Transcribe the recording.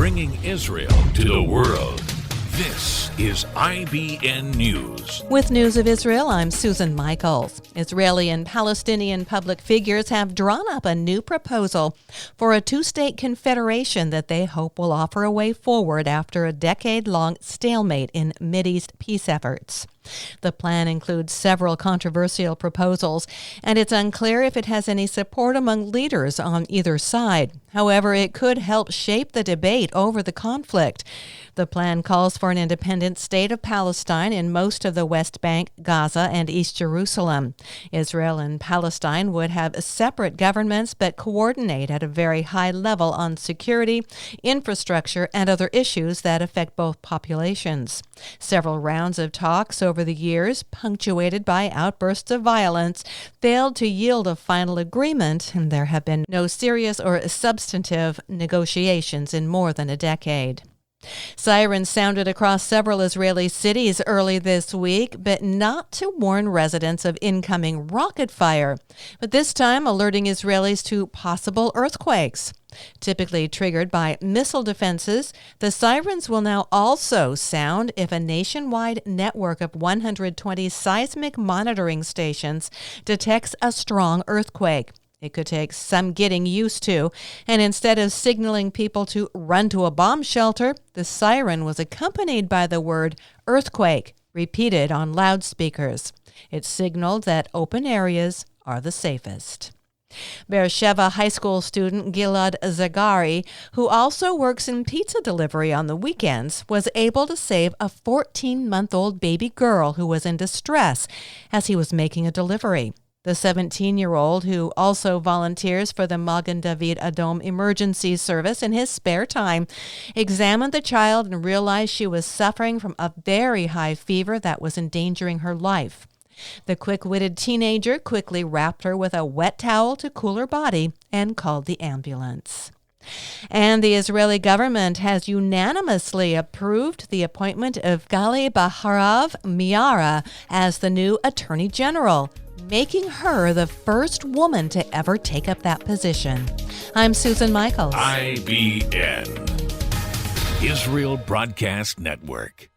bringing Israel to the world. This is IBN News. With news of Israel, I'm Susan Michaels. Israeli and Palestinian public figures have drawn up a new proposal for a two-state confederation that they hope will offer a way forward after a decade-long stalemate in Mideast peace efforts. The plan includes several controversial proposals, and it's unclear if it has any support among leaders on either side. However, it could help shape the debate over the conflict. The plan calls for an independent state of Palestine in most of the West Bank, Gaza, and East Jerusalem. Israel and Palestine would have separate governments but coordinate at a very high level on security, infrastructure, and other issues that affect both populations. Several rounds of talks over the years, punctuated by outbursts of violence, failed to yield a final agreement, and there have been no serious or substantive negotiations in more than a decade. Sirens sounded across several Israeli cities early this week, but not to warn residents of incoming rocket fire, but this time alerting Israelis to possible earthquakes. Typically triggered by missile defenses, the sirens will now also sound if a nationwide network of 120 seismic monitoring stations detects a strong earthquake. It could take some getting used to, and instead of signaling people to run to a bomb shelter, the siren was accompanied by the word earthquake, repeated on loudspeakers. It signaled that open areas are the safest. Beersheba high school student Gilad Zagari, who also works in pizza delivery on the weekends, was able to save a 14-month-old baby girl who was in distress as he was making a delivery. The 17-year-old, who also volunteers for the Magen David Adom emergency service in his spare time, examined the child and realized she was suffering from a very high fever that was endangering her life. The quick-witted teenager quickly wrapped her with a wet towel to cool her body and called the ambulance. And the Israeli government has unanimously approved the appointment of Gali Baharav Miara as the new Attorney General, making her the first woman to ever take up that position. I'm Susan Michaels. IBN, Israel Broadcast Network.